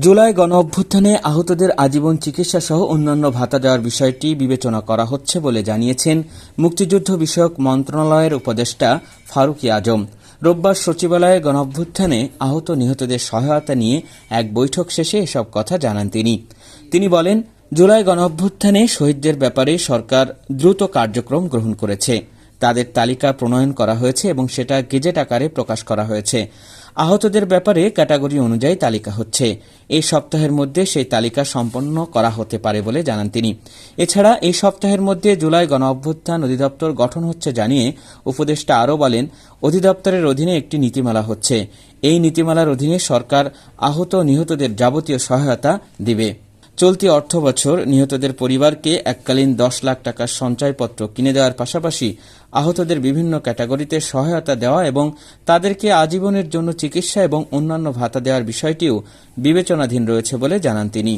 জুলাই গণঅভ্যুত্থানে আহতদের আজীবন চিকিৎসা সহ অন্যান্য ভাতা দেওয়ার বিষয়টি বিবেচনা করা হচ্ছে বলে জানিয়েছেন মুক্তিযুদ্ধ বিষয়ক মন্ত্রণালয়ের উপদেষ্টা ফারুকী আজম। রোববার সচিবালয়ে গণঅভ্যুত্থানে আহত নিহতদের সহায়তা নিয়ে এক বৈঠক শেষে এসব কথা জানান তিনি বলেন, জুলাই গণঅভ্যুত্থানে শহীদদের ব্যাপারে সরকার দ্রুত কার্যক্রম গ্রহণ করেছে। তাদের তালিকা প্রণয়ন করা হয়েছে এবং সেটা গেজেট আকারে প্রকাশ করা হয়েছে। আহতদের ব্যাপারে ক্যাটাগরি অনুযায়ী তালিকা হচ্ছে। এই সপ্তাহের মধ্যে সেই তালিকা সম্পন্ন করা হতে পারে বলে জানান তিনি। এছাড়া এই সপ্তাহের মধ্যে জুলাই গণঅভ্যুত্থান অধিদপ্তর গঠন হচ্ছে জানিয়ে উপদেষ্টা আরও বলেন, অধিদপ্তরের অধীনে একটি নীতিমালা হচ্ছে। এই নীতিমালার অধীনে সরকার আহত নিহতদের যাবতীয় সহায়তা দিবে। চলতি অর্থবছর নিহতদের পরিবারকে এককালীন 10 লাখ টাকার সঞ্চয়পত্র কিনে দেওয়ার পাশাপাশি আহতদের বিভিন্ন ক্যাটাগরিতে সহায়তা দেওয়া এবং তাদেরকে আজীবনের জন্য চিকিৎসা এবং অন্যান্য ভাতা দেওয়ার বিষয়টিও বিবেচনাধীন রয়েছে বলে জানান তিনি।